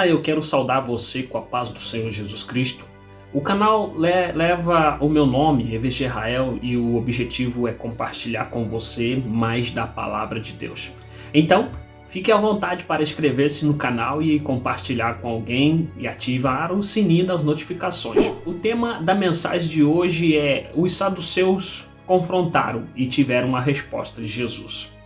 Olá, eu quero saudar você com a paz do Senhor Jesus Cristo. O canal leva o meu nome, EVG Israel, e o objetivo é compartilhar com você mais da palavra de Deus. Então, fique à vontade para inscrever-se no canal e compartilhar com alguém e ativar o sininho das notificações. O tema da mensagem de hoje é: os saduceus confrontaram e tiveram uma resposta de Jesus.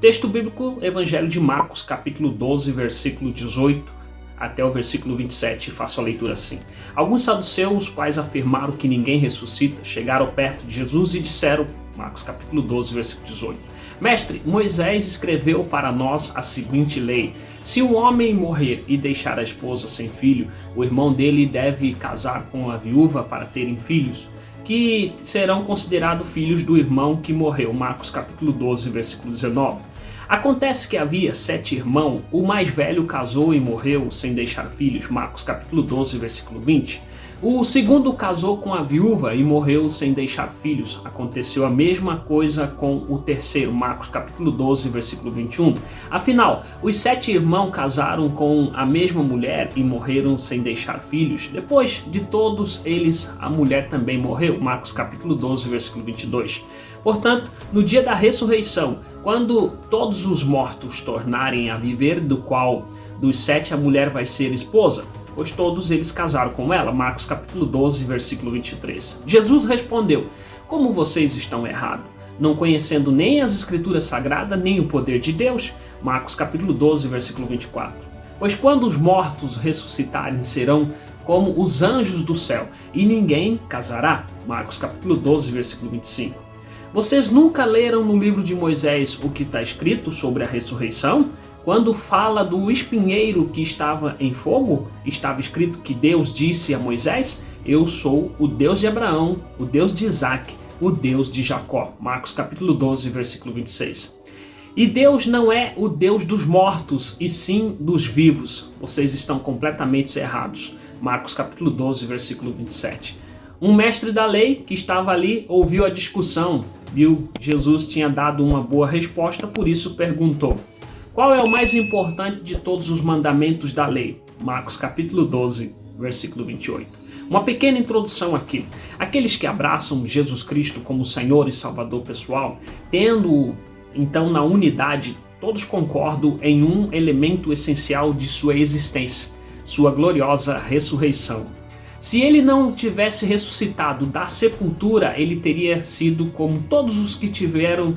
Texto bíblico, Evangelho de Marcos, capítulo 12, versículo 18 até o versículo 27, faço a leitura assim. Alguns saduceus, os quais afirmaram que ninguém ressuscita, chegaram perto de Jesus e disseram, Marcos capítulo 12, versículo 18, Mestre, Moisés escreveu para nós a seguinte lei: se um homem morrer e deixar a esposa sem filho, o irmão dele deve casar com a viúva para terem filhos, que serão considerados filhos do irmão que morreu. Marcos capítulo 12, versículo 19. Acontece que havia 7 irmãos, o mais velho casou e morreu sem deixar filhos. Marcos capítulo 12, versículo 20. O segundo casou com a viúva e morreu sem deixar filhos. Aconteceu a mesma coisa com o terceiro. Marcos capítulo 12, versículo 21. Afinal, os 7 irmãos casaram com a mesma mulher e morreram sem deixar filhos. Depois de todos eles, a mulher também morreu. Marcos capítulo 12, versículo 22. Portanto, no dia da ressurreição, quando todos os mortos tornarem a viver, do qual dos 7 a mulher vai ser esposa, pois todos eles casaram com ela. Marcos capítulo 12, versículo 23. Jesus respondeu: como vocês estão errados, não conhecendo nem as escrituras sagradas, nem o poder de Deus? Marcos capítulo 12, versículo 24. Pois quando os mortos ressuscitarem, serão como os anjos do céu, e ninguém casará. Marcos capítulo 12, versículo 25. Vocês nunca leram no livro de Moisés o que está escrito sobre a ressurreição? Quando fala do espinheiro que estava em fogo, estava escrito que Deus disse a Moisés: eu sou o Deus de Abraão, o Deus de Isaac, o Deus de Jacó. Marcos capítulo 12, versículo 26. E Deus não é o Deus dos mortos, e sim dos vivos. Vocês estão completamente errados. Marcos capítulo 12, versículo 27. Um mestre da lei que estava ali ouviu a discussão, viu Jesus tinha dado uma boa resposta, por isso perguntou: qual é o mais importante de todos os mandamentos da lei? Marcos capítulo 12, versículo 28. Uma pequena introdução aqui. Aqueles que abraçam Jesus Cristo como Senhor e Salvador pessoal, tendo então na unidade, todos concordam em um elemento essencial de sua existência, sua gloriosa ressurreição. Se ele não tivesse ressuscitado da sepultura, ele teria sido como todos os que vieram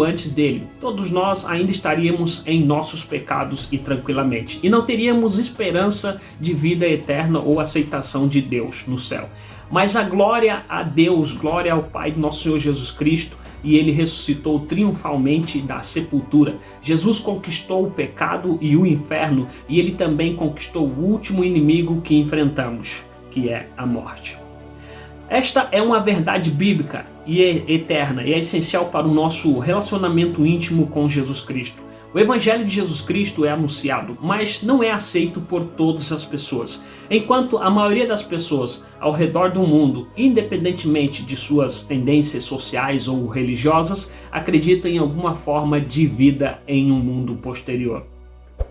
antes dele. Todos nós ainda estaríamos em nossos pecados e tranquilamente. E não teríamos esperança de vida eterna ou aceitação de Deus no céu. Mas a glória a Deus, glória ao Pai do nosso Senhor Jesus Cristo, e ele ressuscitou triunfalmente da sepultura. Jesus conquistou o pecado e o inferno, e ele também conquistou o último inimigo que enfrentamos, que é a morte. Esta é uma verdade bíblica e eterna, e é essencial para o nosso relacionamento íntimo com Jesus Cristo. O Evangelho de Jesus Cristo é anunciado, mas não é aceito por todas as pessoas. Enquanto a maioria das pessoas ao redor do mundo, independentemente de suas tendências sociais ou religiosas, acreditam em alguma forma de vida em um mundo posterior.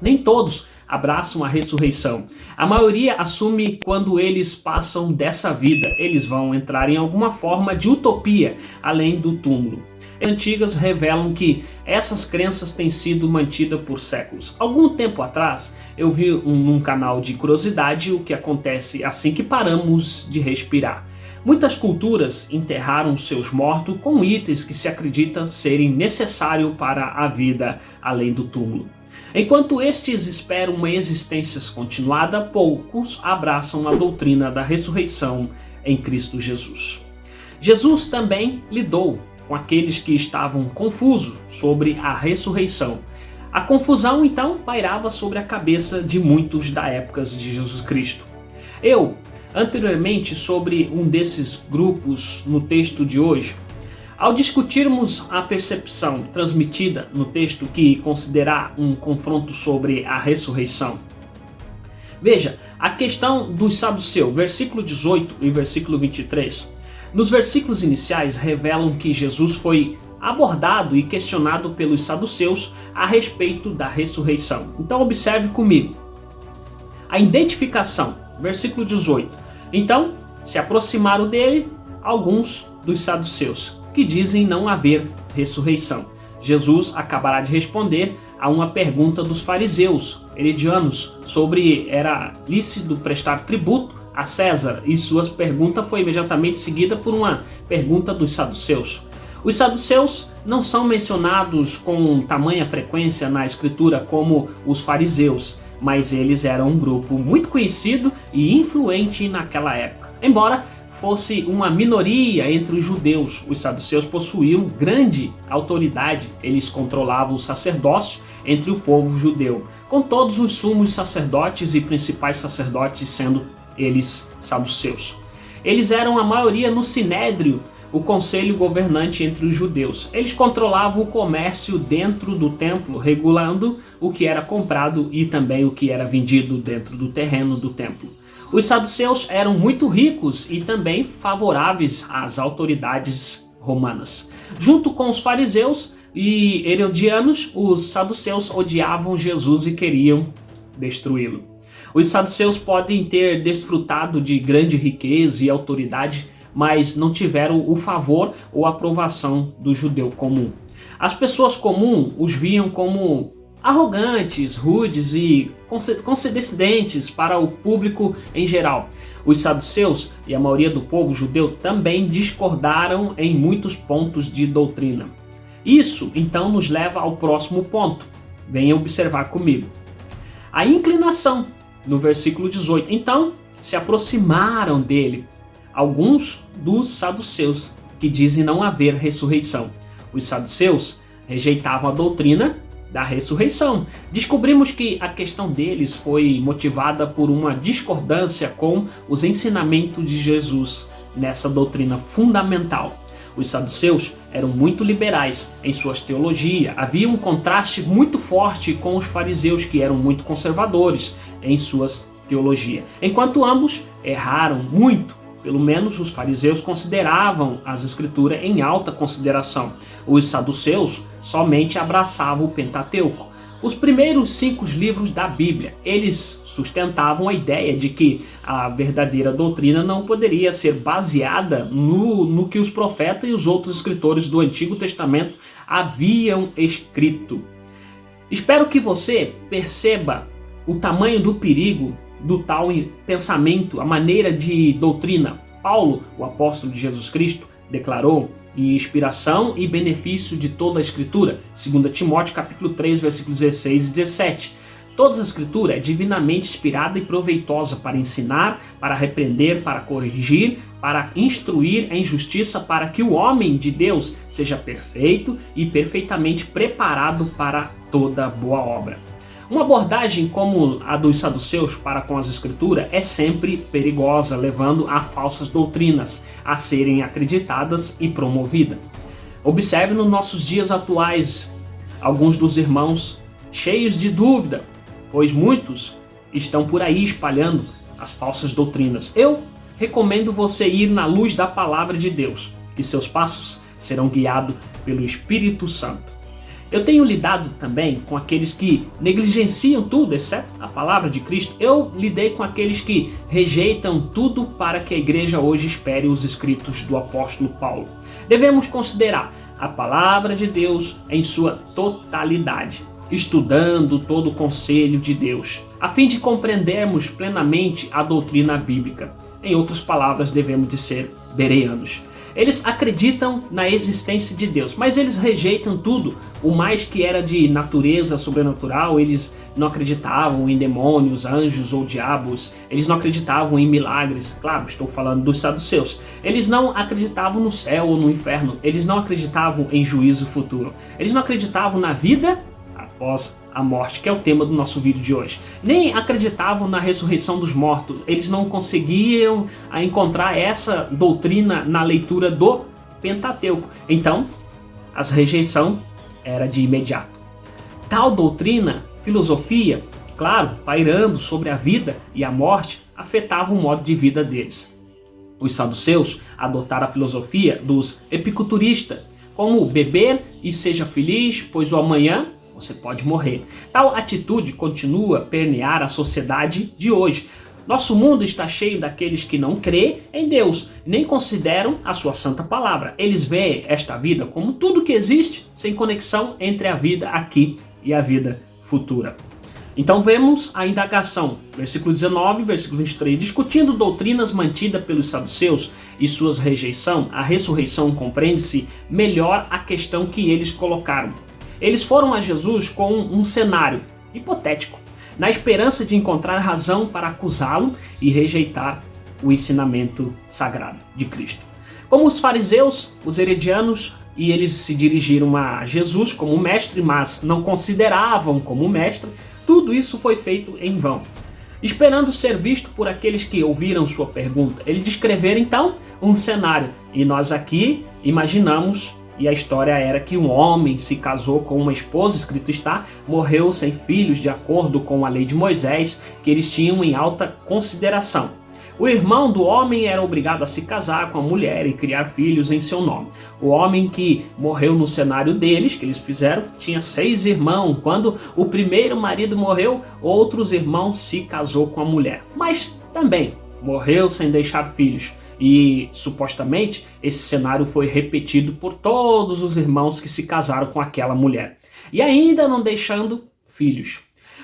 Nem todos abraçam a ressurreição. A maioria assume quando eles passam dessa vida, eles vão entrar em alguma forma de utopia além do túmulo. As antigas revelam que essas crenças têm sido mantidas por séculos. Algum tempo atrás, eu vi num canal de curiosidade o que acontece assim que paramos de respirar. Muitas culturas enterraram seus mortos com itens que se acredita serem necessários para a vida além do túmulo. Enquanto estes esperam uma existência continuada, poucos abraçam a doutrina da ressurreição em Cristo Jesus. Jesus também lidou com aqueles que estavam confusos sobre a ressurreição. A confusão então pairava sobre a cabeça de muitos da época de Jesus Cristo. Eu, anteriormente, sobre um desses grupos no texto de hoje, ao discutirmos a percepção transmitida no texto que considerar um confronto sobre a ressurreição, veja, a questão dos saduceus, versículo 18 e versículo 23, nos versículos iniciais revelam que Jesus foi abordado e questionado pelos saduceus a respeito da ressurreição. Então observe comigo. A identificação, versículo 18. Então, se aproximaram dele alguns dos saduceus, que dizem não haver ressurreição. Jesus acabará de responder a uma pergunta dos fariseus herodianos sobre era lícito prestar tributo a César, e sua pergunta foi imediatamente seguida por uma pergunta dos saduceus. Os saduceus não são mencionados com tamanha frequência na escritura como os fariseus, mas eles eram um grupo muito conhecido e influente naquela época. Embora fosse uma minoria entre os judeus, os saduceus possuíam grande autoridade. Eles controlavam o sacerdócio entre o povo judeu, com todos os sumos sacerdotes e principais sacerdotes sendo eles saduceus. Eles eram a maioria no sinédrio, o conselho governante entre os judeus. Eles controlavam o comércio dentro do templo, regulando o que era comprado e também o que era vendido dentro do terreno do templo. Os saduceus eram muito ricos e também favoráveis às autoridades romanas. Junto com os fariseus e herodianos, os saduceus odiavam Jesus e queriam destruí-lo. Os saduceus podem ter desfrutado de grande riqueza e autoridade, mas não tiveram o favor ou aprovação do judeu comum. As pessoas comuns os viam como arrogantes, rudes e condescendentes para o público em geral. Os saduceus e a maioria do povo judeu também discordaram em muitos pontos de doutrina. Isso, então, nos leva ao próximo ponto. Venha observar comigo. A inclinação, no versículo 18. Então, se aproximaram dele alguns dos saduceus, que dizem não haver ressurreição. Os saduceus rejeitavam a doutrina da ressurreição. Descobrimos que a questão deles foi motivada por uma discordância com os ensinamentos de Jesus nessa doutrina fundamental. Os saduceus eram muito liberais em suas teologias. Havia um contraste muito forte com os fariseus, que eram muito conservadores em suas teologias. Enquanto ambos erraram muito, pelo menos os fariseus consideravam as escrituras em alta consideração. Os saduceus somente abraçavam o Pentateuco. Os primeiros 5 livros da Bíblia, eles sustentavam a ideia de que a verdadeira doutrina não poderia ser baseada no que os profetas e os outros escritores do Antigo Testamento haviam escrito. Espero que você perceba o tamanho do perigo do tal pensamento, a maneira de doutrina. Paulo, o apóstolo de Jesus Cristo, declarou em inspiração e benefício de toda a Escritura, 2 Timóteo capítulo 3, versículos 16 e 17. Toda a Escritura é divinamente inspirada e proveitosa para ensinar, para repreender, para corrigir, para instruir em justiça, para que o homem de Deus seja perfeito e perfeitamente preparado para toda boa obra. Uma abordagem como a dos saduceus para com as escrituras é sempre perigosa, levando a falsas doutrinas a serem acreditadas e promovidas. Observe nos nossos dias atuais alguns dos irmãos cheios de dúvida, pois muitos estão por aí espalhando as falsas doutrinas. Eu recomendo você ir na luz da palavra de Deus e seus passos serão guiados pelo Espírito Santo. Eu tenho lidado também com aqueles que negligenciam tudo, exceto a palavra de Cristo. Eu lidei com aqueles que rejeitam tudo para que a igreja hoje espere os escritos do apóstolo Paulo. Devemos considerar a palavra de Deus em sua totalidade, estudando todo o conselho de Deus, a fim de compreendermos plenamente a doutrina bíblica. Em outras palavras, devemos de ser bereanos. Eles acreditam na existência de Deus, mas eles rejeitam tudo, o mais que era de natureza sobrenatural. Eles não acreditavam em demônios, anjos ou diabos, eles não acreditavam em milagres. Claro, estou falando dos saduceus. Eles não acreditavam no céu ou no inferno, eles não acreditavam em juízo futuro, eles não acreditavam na vida após a morte, que é o tema do nosso vídeo de hoje. Nem acreditavam na ressurreição dos mortos. Eles não conseguiam encontrar essa doutrina na leitura do Pentateuco. Então, a rejeição era de imediato. Tal doutrina, filosofia, claro, pairando sobre a vida e a morte, afetava o modo de vida deles. Os saduceus adotaram a filosofia dos epicuristas, como beber e seja feliz, pois o amanhã, ou você pode morrer. Tal atitude continua a permear a sociedade de hoje. Nosso mundo está cheio daqueles que não crêem em Deus, nem consideram a sua santa palavra. Eles veem esta vida como tudo que existe, sem conexão entre a vida aqui e a vida futura. Então vemos a indagação, versículo 19, versículo 23, discutindo doutrinas mantidas pelos saduceus e suas rejeição, a ressurreição compreende-se melhor a questão que eles colocaram. Eles foram a Jesus com um cenário hipotético, na esperança de encontrar razão para acusá-lo e rejeitar o ensinamento sagrado de Cristo. Como os fariseus, os herodianos, e eles se dirigiram a Jesus como mestre, mas não consideravam como mestre, tudo isso foi feito em vão. Esperando ser visto por aqueles que ouviram sua pergunta, ele descrever então um cenário, e nós aqui imaginamos. E a história era que um homem se casou com uma esposa, escrito está, morreu sem filhos de acordo com a lei de Moisés, que eles tinham em alta consideração. O irmão do homem era obrigado a se casar com a mulher e criar filhos em seu nome. O homem que morreu no cenário deles, que eles fizeram, tinha 6 irmãos. Quando o primeiro marido morreu, outros irmãos se casou com a mulher. Mas também morreu sem deixar filhos. E supostamente esse cenário foi repetido por todos os irmãos que se casaram com aquela mulher. E ainda não deixando filhos.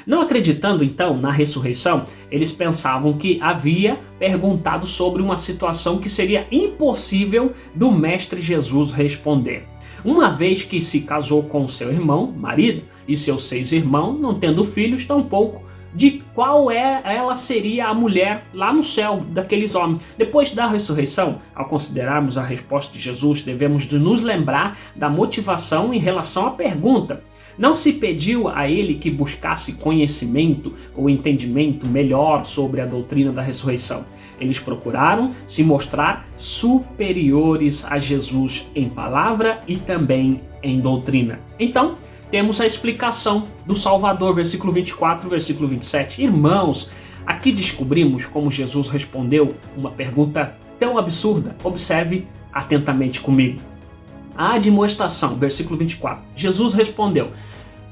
Não acreditando então na ressurreição, eles pensavam que havia perguntado sobre uma situação que seria impossível do Mestre Jesus responder. Uma vez que se casou com seu irmão, marido, e seus 6 irmãos, não tendo filhos, tampouco de qual ela seria a mulher lá no céu daqueles homens. Depois da ressurreição, ao considerarmos a resposta de Jesus, devemos de nos lembrar da motivação em relação à pergunta. Não se pediu a ele que buscasse conhecimento ou entendimento melhor sobre a doutrina da ressurreição. Eles procuraram se mostrar superiores a Jesus em palavra e também em doutrina. Então, temos a explicação do Salvador, versículo 24, versículo 27. Irmãos, aqui descobrimos como Jesus respondeu uma pergunta tão absurda. Observe atentamente comigo. A admoestação, versículo 24. Jesus respondeu: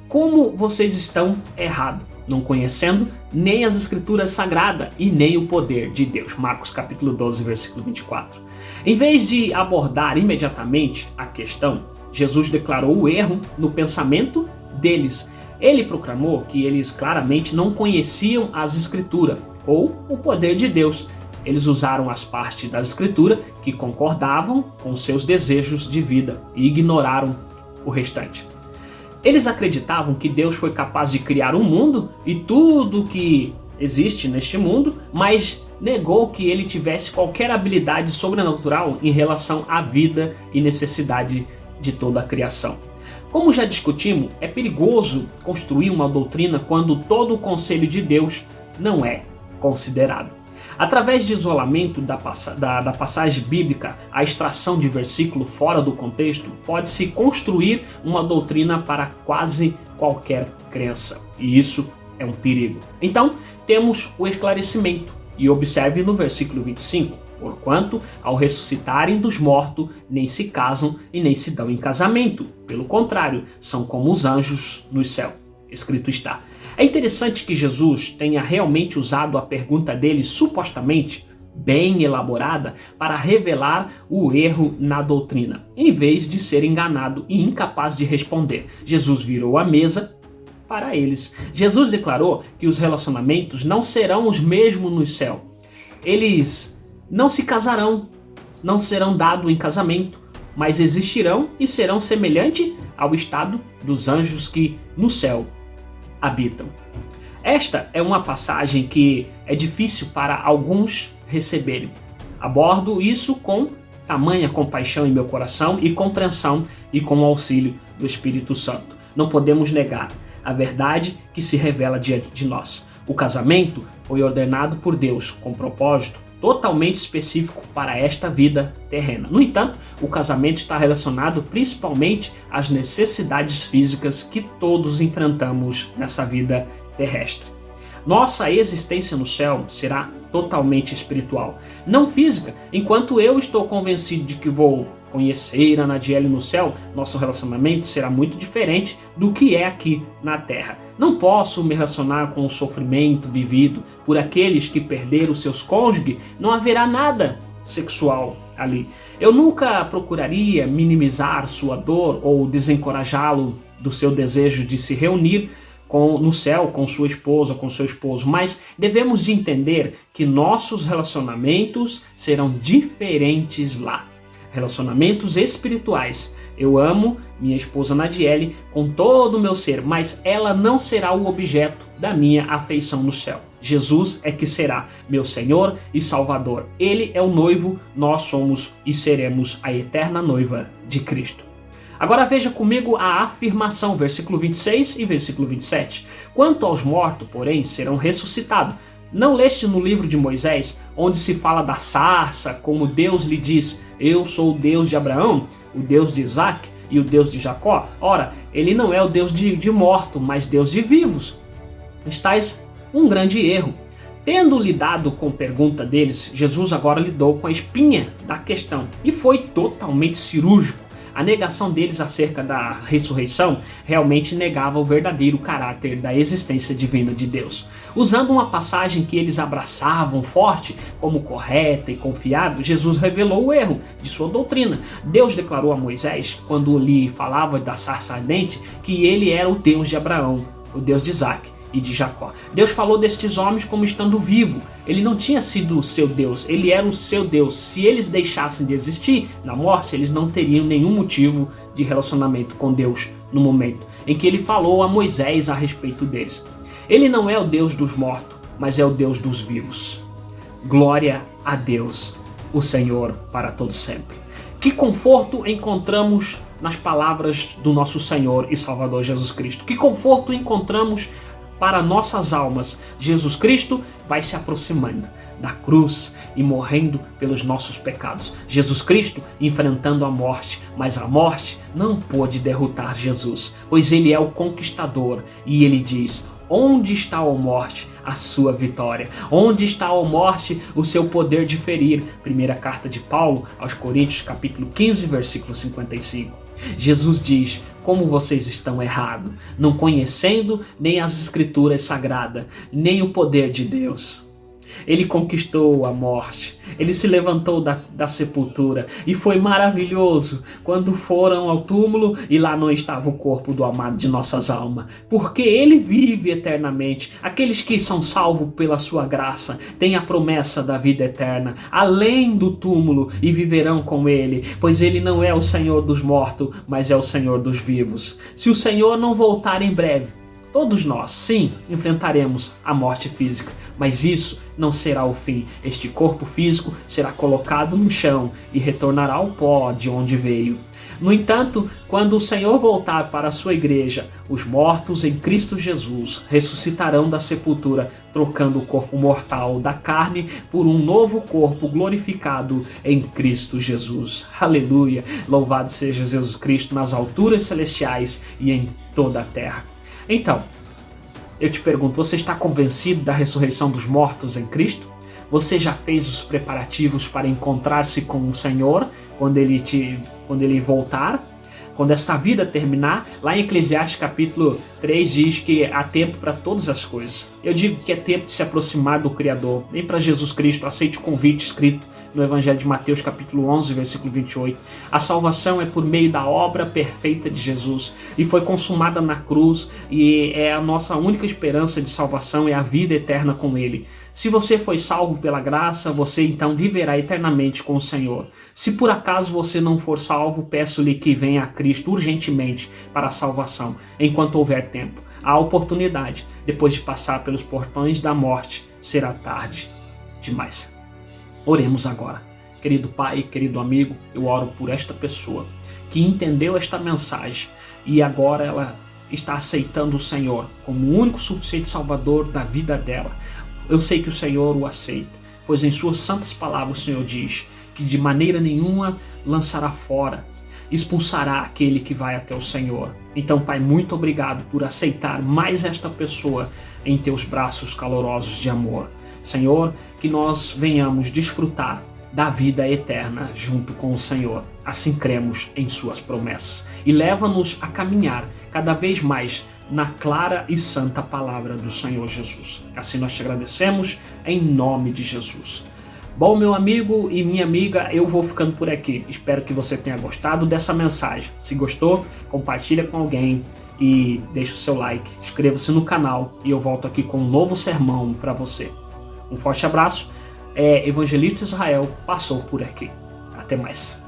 como vocês estão errados, não conhecendo nem as escrituras sagradas e nem o poder de Deus. Marcos capítulo 12, versículo 24. Em vez de abordar imediatamente a questão, Jesus declarou o erro no pensamento deles. Ele proclamou que eles claramente não conheciam as escrituras ou o poder de Deus. Eles usaram as partes da escritura que concordavam com seus desejos de vida e ignoraram o restante. Eles acreditavam que Deus foi capaz de criar um mundo e tudo que existe neste mundo, mas negou que ele tivesse qualquer habilidade sobrenatural em relação à vida e necessidade de toda a criação. Como já discutimos, é perigoso construir uma doutrina quando todo o conselho de Deus não é considerado. Através de isolamento da passagem bíblica, a extração de versículo fora do contexto, pode-se construir uma doutrina para quase qualquer crença. E isso é um perigo. Então, temos o esclarecimento. E observe no versículo 25. Porquanto, ao ressuscitarem dos mortos, nem se casam e nem se dão em casamento. Pelo contrário, são como os anjos no céu. Escrito está. É interessante que Jesus tenha realmente usado a pergunta dele, supostamente bem elaborada, para revelar o erro na doutrina, em vez de ser enganado e incapaz de responder. Jesus virou a mesa para eles. Jesus declarou que os relacionamentos não serão os mesmos no céu. Eles não se casarão, não serão dados em casamento, mas existirão e serão semelhantes ao estado dos anjos que no céu habitam. Esta é uma passagem que é difícil para alguns receberem. Abordo isso com tamanha compaixão em meu coração e compreensão e com o auxílio do Espírito Santo. Não podemos negar a verdade que se revela diante de nós. O casamento foi ordenado por Deus com propósito totalmente específico para esta vida terrena. No entanto, o casamento está relacionado principalmente às necessidades físicas que todos enfrentamos nessa vida terrestre. Nossa existência no céu será totalmente espiritual, não física. Enquanto eu estou convencido de que vou conhecer a Nadiele no céu, nosso relacionamento será muito diferente do que é aqui na terra. Não posso me relacionar com o sofrimento vivido por aqueles que perderam seus cônjuges, não haverá nada sexual ali. Eu nunca procuraria minimizar sua dor ou desencorajá-lo do seu desejo de se reunir no céu com sua esposa, com seu esposo, mas devemos entender que nossos relacionamentos serão diferentes lá. Relacionamentos espirituais. Eu amo minha esposa Nadiele com todo o meu ser, mas ela não será o objeto da minha afeição no céu. Jesus é que será meu Senhor e Salvador. Ele é o noivo, nós somos e seremos a eterna noiva de Cristo. Agora veja comigo a afirmação, versículo 26 e versículo 27. Quanto aos mortos, porém, serão ressuscitados. Não leste no livro de Moisés, onde se fala da sarça, como Deus lhe diz, eu sou o Deus de Abraão, o Deus de Isaac e o Deus de Jacó? Ora, ele não é o Deus de mortos, mas Deus de vivos. Estais um grande erro. Tendo lidado com a pergunta deles, Jesus agora lidou com a espinha da questão e foi totalmente cirúrgico. A negação deles acerca da ressurreição realmente negava o verdadeiro caráter da existência divina de Deus. Usando uma passagem que eles abraçavam forte como correta e confiável, Jesus revelou o erro de sua doutrina. Deus declarou a Moisés, quando lhe falava da sarça ardente, que ele era o Deus de Abraão, o Deus de Isaac e de Jacó. Deus falou destes homens como estando vivo. Ele não tinha sido o seu Deus, ele era o seu Deus. Se eles deixassem de existir na morte, eles não teriam nenhum motivo de relacionamento com Deus no momento em que ele falou a Moisés a respeito deles. Ele não é o Deus dos mortos, mas é o Deus dos vivos. Glória a Deus, o Senhor para todo sempre. Que conforto encontramos nas palavras do nosso Senhor e Salvador Jesus Cristo. Que conforto encontramos para nossas almas. Jesus Cristo vai se aproximando da cruz e morrendo pelos nossos pecados. Jesus Cristo enfrentando a morte, mas a morte não pôde derrotar Jesus, pois ele é o conquistador e ele diz: onde está, ó morte, a sua vitória? Onde está, ó morte, o seu poder de ferir? Primeira carta de Paulo aos Coríntios, capítulo 15, versículo 55. Jesus diz: como vocês estão errados, não conhecendo nem as escrituras sagradas, nem o poder de Deus. Ele conquistou a morte, ele se levantou da sepultura e foi maravilhoso quando foram ao túmulo e lá não estava o corpo do amado de nossas almas, porque ele vive eternamente. Aqueles que são salvos pela sua graça têm a promessa da vida eterna, além do túmulo, e viverão com ele, pois ele não é o Senhor dos mortos, mas é o Senhor dos vivos. Se o Senhor não voltar em breve, todos nós, sim, enfrentaremos a morte física, mas isso não será o fim. Este corpo físico será colocado no chão e retornará ao pó de onde veio. No entanto, quando o Senhor voltar para a sua igreja, os mortos em Cristo Jesus ressuscitarão da sepultura, trocando o corpo mortal da carne por um novo corpo glorificado em Cristo Jesus. Aleluia! Louvado seja Jesus Cristo nas alturas celestiais e em toda a terra. Então, eu te pergunto, você está convencido da ressurreição dos mortos em Cristo? Você já fez os preparativos para encontrar-se com o Senhor quando ele voltar? Quando esta vida terminar? Lá em Eclesiastes capítulo 3 diz que há tempo para todas as coisas. Eu digo que é tempo de se aproximar do Criador. Vem para Jesus Cristo, aceite o convite escrito no Evangelho de Mateus capítulo 11, versículo 28. A salvação é por meio da obra perfeita de Jesus e foi consumada na cruz, e é a nossa única esperança de salvação, é a vida eterna com Ele. Se você foi salvo pela graça, você então viverá eternamente com o Senhor. Se por acaso você não for salvo, peço-lhe que venha a Cristo urgentemente para a salvação, enquanto houver tempo. Há oportunidade, depois de passar pelos portões da morte, será tarde demais. Oremos agora. Querido Pai, querido amigo, eu oro por esta pessoa que entendeu esta mensagem e agora ela está aceitando o Senhor como o único suficiente Salvador da vida dela. Eu sei que o Senhor o aceita, pois em suas santas palavras o Senhor diz que de maneira nenhuma lançará fora, expulsará aquele que vai até o Senhor. Então, Pai, muito obrigado por aceitar mais esta pessoa em teus braços calorosos de amor. Senhor, que nós venhamos desfrutar da vida eterna junto com o Senhor. Assim cremos em suas promessas. E leva-nos a caminhar cada vez mais na clara e santa palavra do Senhor Jesus. Assim nós te agradecemos em nome de Jesus. Bom, meu amigo e minha amiga, eu vou ficando por aqui. Espero que você tenha gostado dessa mensagem. Se gostou, compartilha com alguém e deixa o seu like. Inscreva-se no canal e eu volto aqui com um novo sermão para você. Um forte abraço. Evangelista Israel passou por aqui. Até mais.